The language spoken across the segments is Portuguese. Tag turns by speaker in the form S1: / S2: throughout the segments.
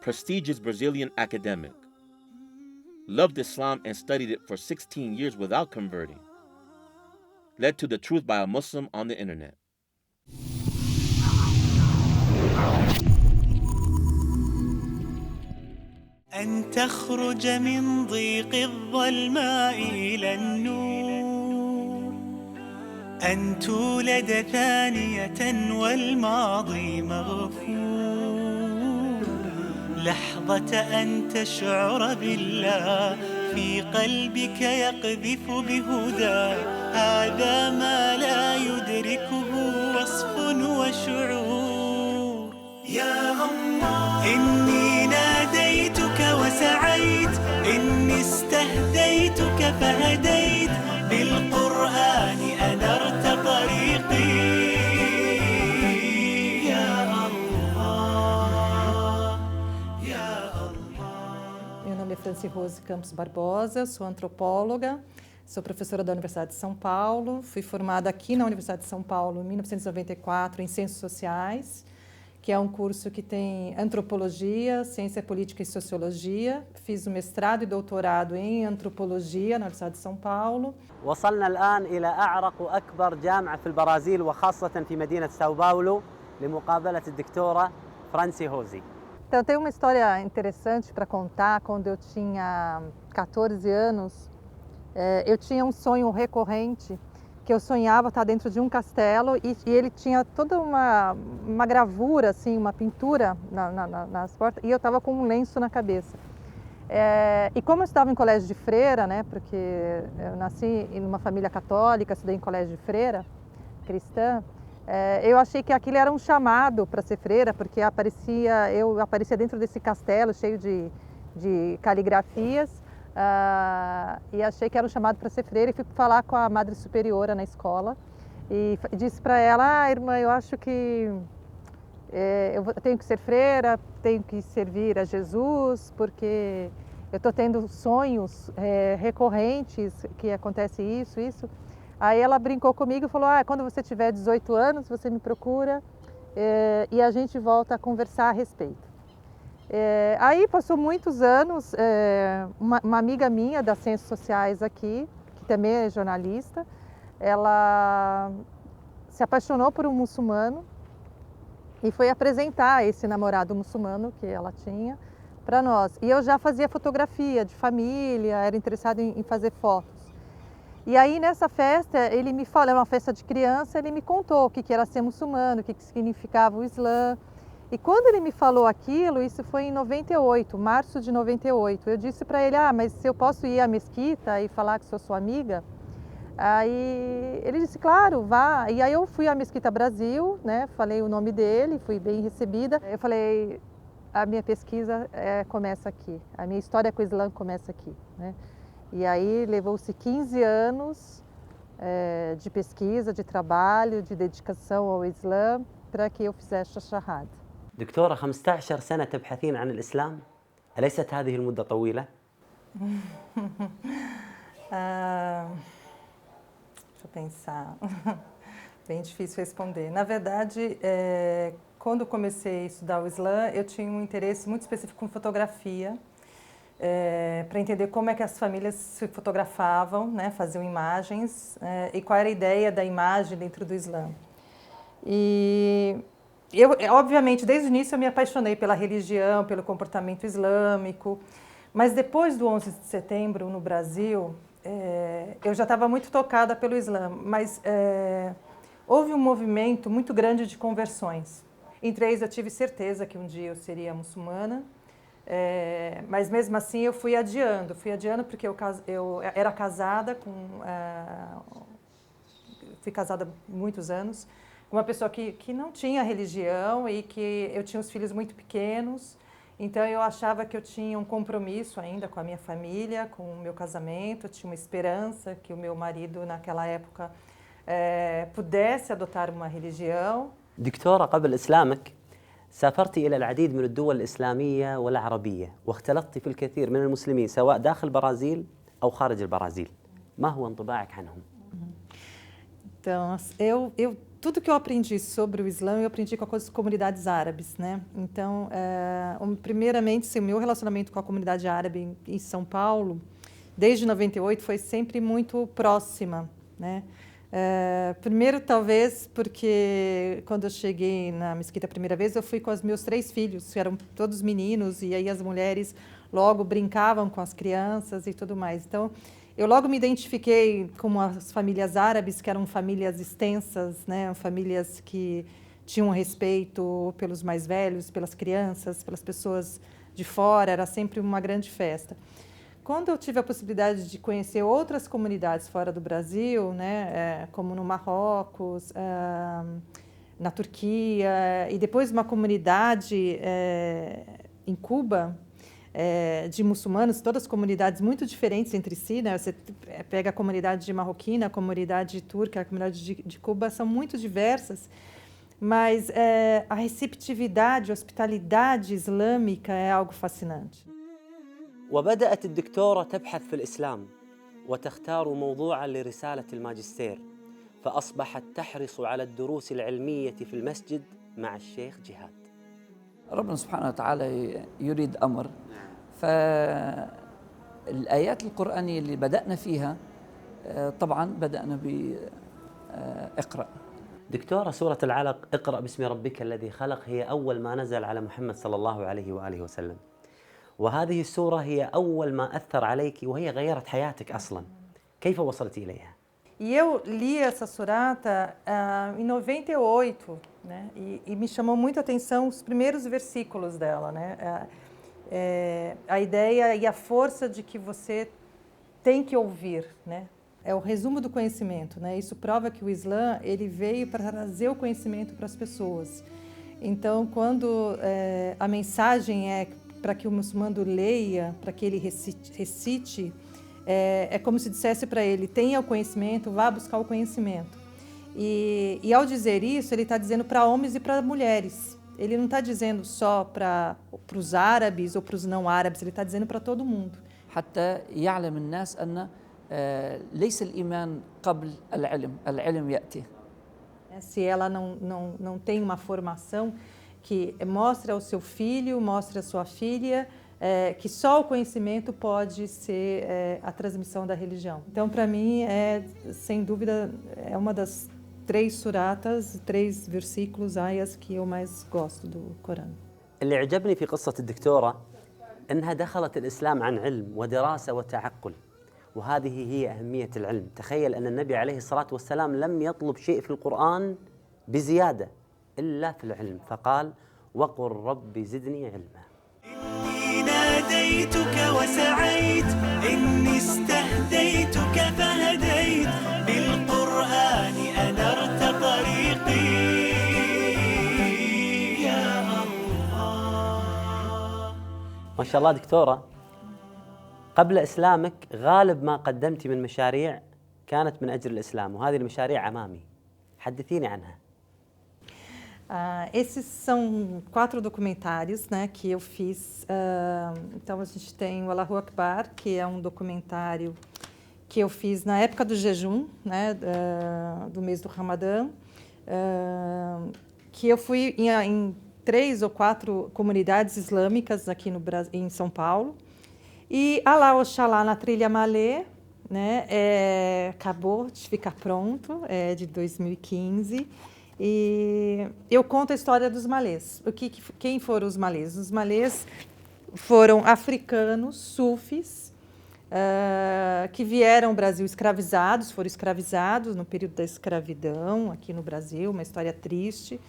S1: prestigious Brazilian academic. Loved Islam and studied it for 16 years without converting. Led to the truth by a Muslim on the internet.
S2: أن تخرج من ضيق الظلماء إلى النور، أن تولد ثانية والماضي مغفور، لحظة أن تشعر بالله في قلبك يقذف بهدى، هذا ما لا يدركه وصف وشعور. يا الله إني ناديتك وسعيت، إني استهديتك فهديت، بالقرآن أنرت طريقي. يا الله يا الله.
S3: Meu nome é Franci Rose Campos Barbosa, sou antropóloga, sou professora da Universidade de São Paulo, fui formada aqui na Universidade de São Paulo em 1994 em Ciências Sociais, que é um curso que tem antropologia, ciência política e sociologia. Fiz o mestrado e doutorado em antropologia na Universidade de São Paulo.
S4: وصلنا الآن إلى أعرق وأكبر جامعة في البرازيل وخاصة في مدينة ساو باولو لمقابلة الدكتورة فرانسي هوزي.
S3: Então, tem uma história interessante para contar. Quando eu tinha 14 anos, eu tinha um sonho recorrente, que eu sonhava estar dentro de um castelo e ele tinha toda uma gravura, assim, uma pintura nas portas, e eu estava com um lenço na cabeça. E como eu estava em colégio de freira, né, porque eu nasci em uma família católica, estudei em colégio de freira, cristã, eu achei que aquilo era um chamado para ser freira, porque eu aparecia dentro desse castelo cheio de caligrafias, e achei que era um chamado para ser freira, e fui falar com a madre superiora na escola e disse para ela: irmã, eu acho que eu tenho que ser freira, tenho que servir a Jesus, porque eu estou tendo sonhos recorrentes que acontece isso. Aí ela brincou comigo e falou: quando você tiver 18 anos, você me procura e a gente volta a conversar a respeito. Aí passou muitos anos, uma amiga minha das Ciências Sociais aqui, que também é jornalista, ela se apaixonou por um muçulmano e foi apresentar esse namorado muçulmano que ela tinha para nós. E eu já fazia fotografia de família, era interessada em fazer fotos. E aí nessa festa, ele me falou, é uma festa de criança, ele me contou o que era ser muçulmano, o que significava o Islã. E quando ele me falou aquilo, isso foi em 98, março de 98, eu disse para ele: mas se eu posso ir à mesquita e falar que sou sua amiga? Aí ele disse: claro, vá. E aí eu fui à Mesquita Brasil, né, falei o nome dele, fui bem recebida. Eu falei: a minha pesquisa começa aqui, a minha história com o Islã começa aqui, né? E aí levou-se 15 anos de pesquisa, de trabalho, de dedicação ao Islã para que eu fizesse a Shahada.
S4: دكتورة 15 سنة تبحثين عن الإسلام، أليست هذه المدة طويلة؟
S3: Deixa eu pensar. Bem difícil responder. Na verdade, quando comecei a estudar o Islã, eu tinha um interesse muito específico com fotografia, para entender como é que as famílias se fotografavam, né, faziam imagens, e qual era a ideia da imagem dentro do Islã. E eu, obviamente, desde o início eu me apaixonei pela religião, pelo comportamento islâmico, mas depois do 11 de setembro no Brasil, eu já estava muito tocada pelo Islã, mas houve um movimento muito grande de conversões. Em 3 eu tive certeza que um dia eu seria muçulmana, mas mesmo assim eu fui adiando porque eu era casada fui casada há muitos anos, com uma pessoa que não tinha religião e que eu tinha os filhos muito pequenos, então eu achava que eu tinha um compromisso ainda com a minha família, com o meu casamento, eu tinha uma esperança que o meu marido naquela época pudesse adotar uma religião.
S4: دكتورة، قبل إسلامك سافرت إلى العديد من الدول الإسلامية والعربية واختلطت في الكثير من المسلمين سواء داخل البرازيل أو خارج البرازيل. ما هو انطباعك عنهم؟
S3: Então, tudo que eu aprendi sobre o Islã, eu aprendi com as comunidades árabes, né? Então, primeiramente, o meu relacionamento com a comunidade árabe em São Paulo, desde 98, foi sempre muito próxima, né? Primeiro, talvez, porque quando eu cheguei na mesquita a primeira vez, eu fui com os meus 3 filhos, que eram todos meninos, e aí as mulheres logo brincavam com as crianças e tudo mais. Então, eu logo me identifiquei com as famílias árabes, que eram famílias extensas, né? Famílias que tinham respeito pelos mais velhos, pelas crianças, pelas pessoas de fora, era sempre uma grande festa. Quando eu tive a possibilidade de conhecer outras comunidades fora do Brasil, né, como no Marrocos, na Turquia, e depois uma comunidade em Cuba, de muçulmanos, todas comunidades muito diferentes entre si, né? Você pega a comunidade marroquina, a comunidade turca, a comunidade de Cuba, são muito diversas, mas a receptividade, a hospitalidade islâmica é algo fascinante.
S4: وبدأت الدكتورة تبحث في الإسلام وتختار موضوعا لرسالة الماجستير، فأصبحت تحرص على الدروس العلمية في المسجد مع الشيخ جهاد.
S5: ربنا سبحانه وتعالى يريد أمر، فالآيات القرآنية اللي بدأنا فيها طبعا بدأنا بإقرأ.
S4: دكتورة، سورة العلق اقرأ باسم ربك الذي خلق هي أول ما نزل على محمد صلى الله عليه وآله وسلم، وهذه السورة هي أول ما أثر عليك وهي غيرت حياتك أصلا. كيف وصلت إليها؟
S3: E eu li essa surata em 98, né? E me chamou muito a atenção os primeiros versículos dela, né? A ideia e a força de que você tem que ouvir, né? É o resumo do conhecimento, né? Isso prova que o Islã ele veio para trazer o conhecimento para as pessoas. Então, quando a mensagem é para que o muçulmano leia, para que ele recite, é como se dissesse para ele, tenha o conhecimento, vá buscar o conhecimento. E ao dizer isso, ele está dizendo para homens e para mulheres. Ele não está dizendo só para os árabes ou para os não árabes, ele está dizendo para todo mundo.
S5: حتى يعلم الناس أن ليس الإيمان قبل العلم، العلم يأتي.
S3: Se ela não tem uma formação que mostre ao seu filho, mostre à sua filha, que só o conhecimento pode ser a transmissão da religião. Então, para mim, sem dúvida, é uma das 3 suratas, 3 versículos, ayas que eu mais gosto do Corão.
S4: اللي عجبني في قصة الدكتورة أنها دخلت الإسلام عن علم ودراسة وتعقل، وهذه هي أهمية العلم. تخيل أن النبي عليه الصلاة والسلام لم يطلب شيء في القرآن بزيادة إلا في العلم، فقال وقل رب زدني علما.
S2: إني ناديتك وسعيت، إني استهديتك فهديت، بالقرآن أنرت طريقي يا الله.
S4: ما شاء الله دكتورة، قبل إسلامك غالب ما قدمتي من مشاريع كانت من أجل الإسلام، وهذه المشاريع أمامي، حدثيني عنها.
S3: Esses são 4 documentários, né, que eu fiz. Então, a gente tem o Allahu Akbar, que é um documentário que eu fiz na época do jejum, né, do mês do Ramadã, que eu fui em 3 ou 4 comunidades islâmicas aqui no Brasil, em São Paulo. E Alá Oxalá na Trilha Malê, né, acabou de ficar pronto, de 2015. E eu conto a história dos malês. Quem foram os malês? Os malês foram africanos, sufis, que vieram ao Brasil escravizados, foram escravizados no período da escravidão aqui no Brasil, uma história triste.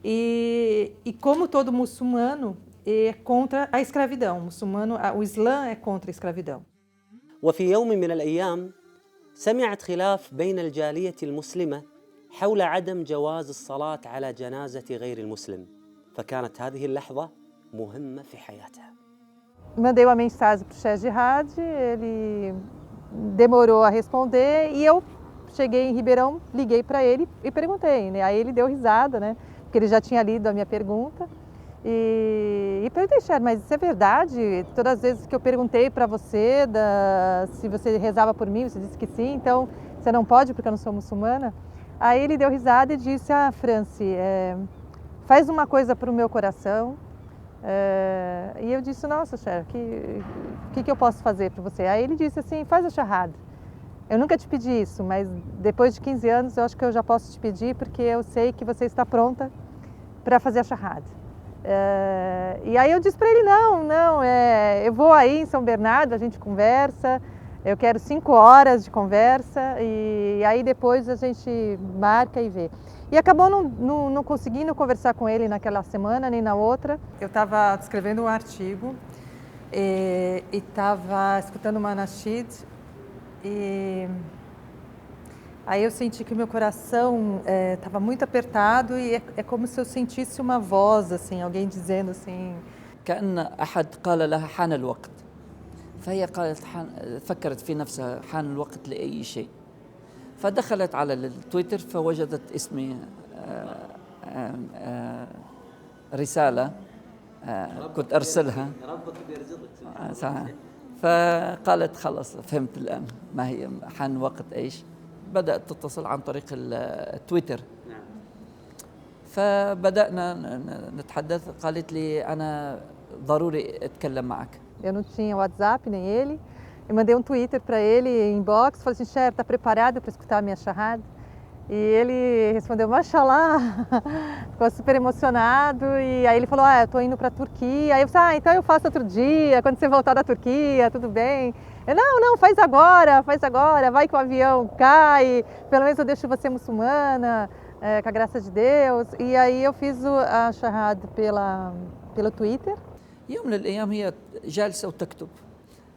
S3: E como todo muçulmano, é contra a escravidão. O Islã é contra a escravidão.
S4: وفي يوم من الأيام سمعت خلاف بين الجالية المسلمة حول عدم جواز الصلاة على جنازة غير المسلم، فكانت هذه اللحظة مهمة في حياتها.
S3: Mandei uma mensagem para o Sheikh Jihad, ele demorou a responder e eu cheguei em Ribeirão, liguei para ele e perguntei, né? Aí ele deu risada, né? Porque ele já tinha lido a minha pergunta. E perguntei, Sheikh, mas isso é verdade? Todas as vezes que eu perguntei para você se você rezava por mim, você disse que sim, então você não pode porque eu não sou muçulmana? Aí ele deu risada e disse: ah, Franci, faz uma coisa para o meu coração. E eu disse: nossa, Cher, que eu posso fazer para você? Aí ele disse assim: faz a shahada. Eu nunca te pedi isso, mas depois de 15 anos eu acho que eu já posso te pedir, porque eu sei que você está pronta para fazer a shahada. E aí eu disse para ele: não, eu vou aí em São Bernardo, a gente conversa, eu quero 5 horas de conversa e aí depois a gente marca e vê. E acabou não conseguindo conversar com ele naquela semana nem na outra. Eu estava escrevendo um artigo e estava escutando uma nasheed e aí eu senti que o meu coração estava muito apertado e é como se eu sentisse uma voz, assim, alguém dizendo assim...
S5: كأن أحد قال لها حان الوقت فهي قالت فكرت في نفسها حان الوقت لأي شيء فدخلت على التويتر فوجدت اسمي رسالة كنت أرسلها ربك بيرزقك فقالت خلاص فهمت الآن ما هي حان وقت إيش بدأت تتصل عن طريق التويتر فبدأنا نتحدث قالت لي أنا ضروري أتكلم معك.
S3: Eu não tinha WhatsApp nem ele. Eu mandei um Twitter para ele, inbox, falei assim: Cher, está preparado para escutar a minha shahada? E ele respondeu: Mashallah, ficou super emocionado. E aí ele falou: eu estou indo para a Turquia. Aí eu falei: então eu faço outro dia, quando você voltar da Turquia, tudo bem. Eu, não, faz agora, vai que o avião cai, pelo menos eu deixo você muçulmana, com a graça de Deus. E aí eu fiz a shahada pelo Twitter.
S5: يوم من الأيام هي جالسة وتكتب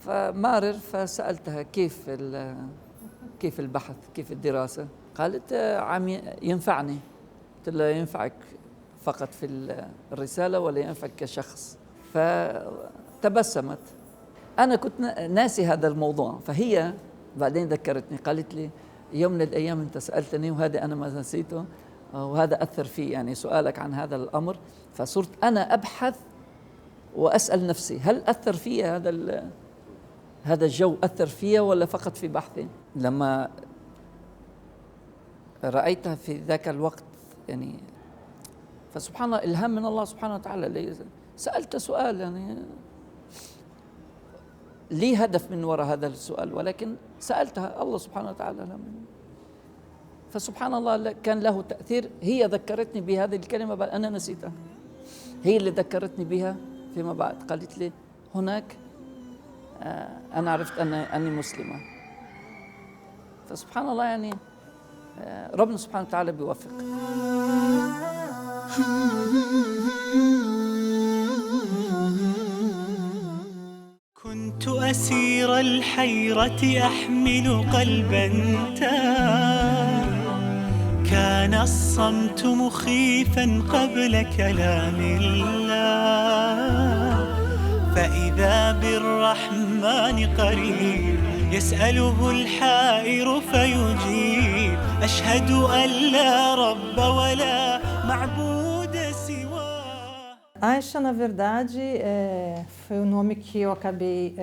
S5: فمارر فسألتها كيف البحث كيف الدراسة قالت عم ينفعني قلت لها ينفعك فقط في الرسالة ولا ينفعك كشخص فتبسمت أنا كنت ناسي هذا الموضوع فهي بعدين ذكرتني قالت لي يوم من الأيام أنت سألتني وهذا أنا ما نسيته وهذا أثر في يعني سؤالك عن هذا الأمر فصرت أنا أبحث وأسأل نفسي هل أثر في هذا الجو أثر فيها ولا فقط في بحثي لما رأيتها في ذاك الوقت يعني فسبحان الله إلهام من الله سبحانه وتعالى سألت سؤال يعني لي هدف من وراء هذا السؤال ولكن سألتها الله سبحانه وتعالى فسبحان الله كان له تأثير هي ذكرتني بهذه الكلمة بل أنا نسيتها هي اللي ذكرتني بها فيما بعد قالت لي هناك أنا عرفت أني مسلمة فسبحان الله يعني ربنا سبحانه وتعالى بيوفق
S2: كنت أسير الحيرة أحمل قلبا تاه كان الصمت مخيفا قبل كلام الله فإذا بالرحمن قريب يسأله الحائر فيجيب أشهد أن لا رب ولا معبود سواه.
S3: Aisha, na verdade, foi o nome que eu acabei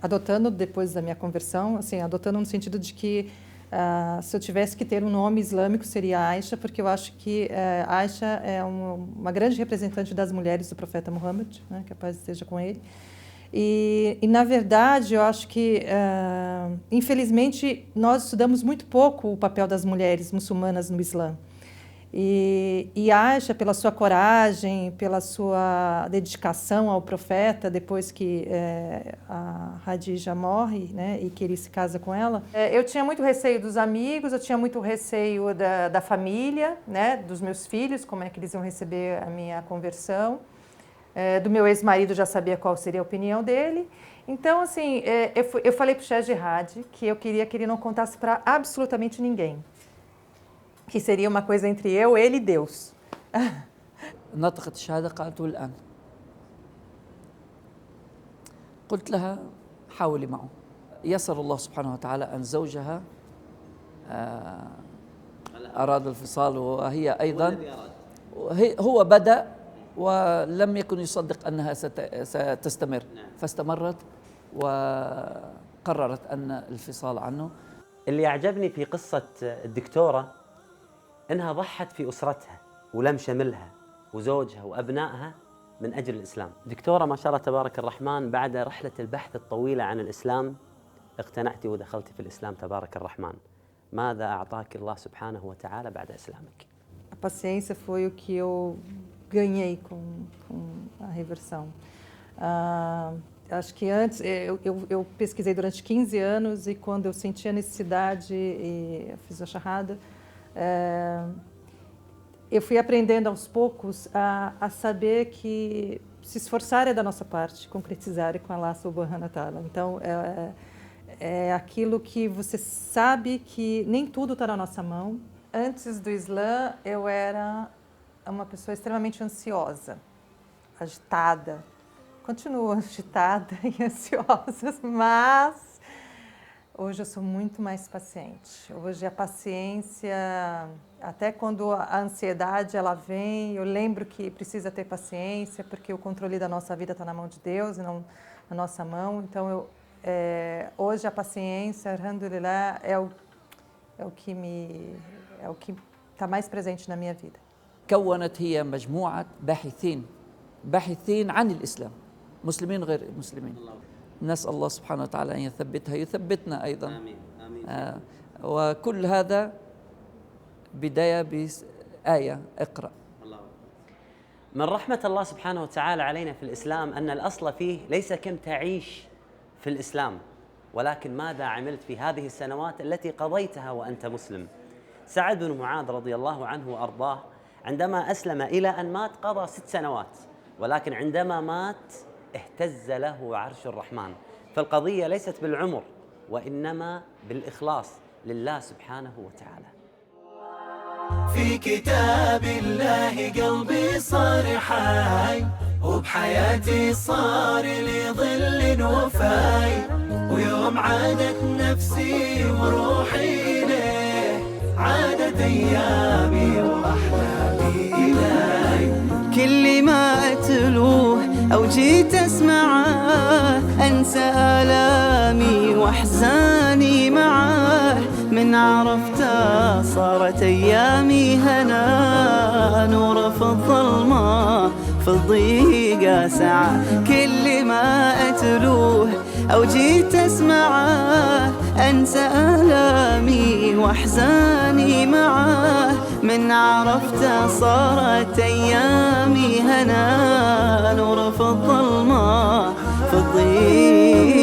S3: adotando depois da minha conversão, assim, adotando no sentido de que se eu tivesse que ter um nome islâmico seria Aisha, porque eu acho que Aisha é uma grande representante das mulheres do profeta Muhammad, né, que a paz esteja com ele. E na verdade, eu acho que, infelizmente, nós estudamos muito pouco o papel das mulheres muçulmanas no Islã. E Aisha, pela sua coragem, pela sua dedicação ao profeta, depois que a Khadija morre, né, e que ele se casa com ela, eu tinha muito receio dos amigos, eu tinha muito receio da família, né, dos meus filhos, como é que eles iam receber a minha conversão. Do meu ex-marido já sabia qual seria a opinião dele. Então, assim, eu falei para o Sheikh Jihad que eu queria que ele não contasse para absolutamente ninguém. Que seria uma coisa entre eu, ele e Deus.
S5: نطقت الشهادة قالت الآن قلت لها حاولي معه يسر الله سبحانه وتعالى أن زوجها أراد الفصال وهي أيضا هو بدأ ولم يكن يصدق أنها ستستمر فاستمرت وقررت أن الفصال عنه.
S4: اللي أعجبني في قصة الدكتورة أنها ضحت في أسرتها ولم شملها وزوجها وأبنائها من أجل الإسلام. دكتورة ما شاء الله تبارك الرحمن، بعد رحلة البحث الطويلة عن الإسلام اقتنعتي ودخلتي في الإسلام تبارك الرحمن. ماذا أعطاك الله سبحانه وتعالى بعد إسلامك؟
S3: A paciência foi o que eu ganhei com a reversão. Acho que antes, eu pesquisei durante 15 anos e quando eu senti a necessidade e fiz a shahada, eu fui aprendendo aos poucos a saber que se esforçar é da nossa parte, concretizar é com Allah subhanahu wa ta'ala. Então, é aquilo que você sabe que nem tudo está na nossa mão. Antes do Islã, eu era uma pessoa extremamente ansiosa, agitada. Continuo agitada e ansiosa, mas hoje eu sou muito mais paciente. Hoje a paciência, até quando a ansiedade ela vem, eu lembro que precisa ter paciência, porque o controle da nossa vida está na mão de Deus e não na nossa mão. Então, hoje a paciência, alhamdulillah, é o que está mais presente na minha vida.
S5: كونت هي مجموعة باحثين عن الإسلام، مسلمين غير مسلمين. نسأل الله سبحانه وتعالى أن يثبتها، يثبتنا أيضا. آمين. آمين. وكل هذا بداية بآية اقرأ.
S4: من رحمة الله سبحانه وتعالى علينا في الإسلام أن الأصل فيه ليس كم تعيش في الإسلام، ولكن ماذا عملت في هذه السنوات التي قضيتها وأنت مسلم. سعد بن معاذ رضي الله عنه وأرضاه عندما أسلم إلى أن مات قضى 6 سنوات، ولكن عندما مات اهتز له عرش الرحمن. فالقضية ليست بالعمر وإنما بالإخلاص لله سبحانه وتعالى.
S2: في كتاب الله قلبي صار حي، وبحياتي صار لي ظل وفاي، ويوم عادت نفسي وروحي إليه عادت أيامي وأحلامي إليه. كل ما أتلوه أو جيت أسمعه أنسى آلامي وأحزاني معاه. من عرفته صارت أيامي هنا، نور في الظلمة في الضيقة ساعة. كل ما أتلوه أو جيت أسمعه أنسى آلامي وأحزاني معاه. من عرفته صارت أيامي هنا، نور في الظلمة في الضيقة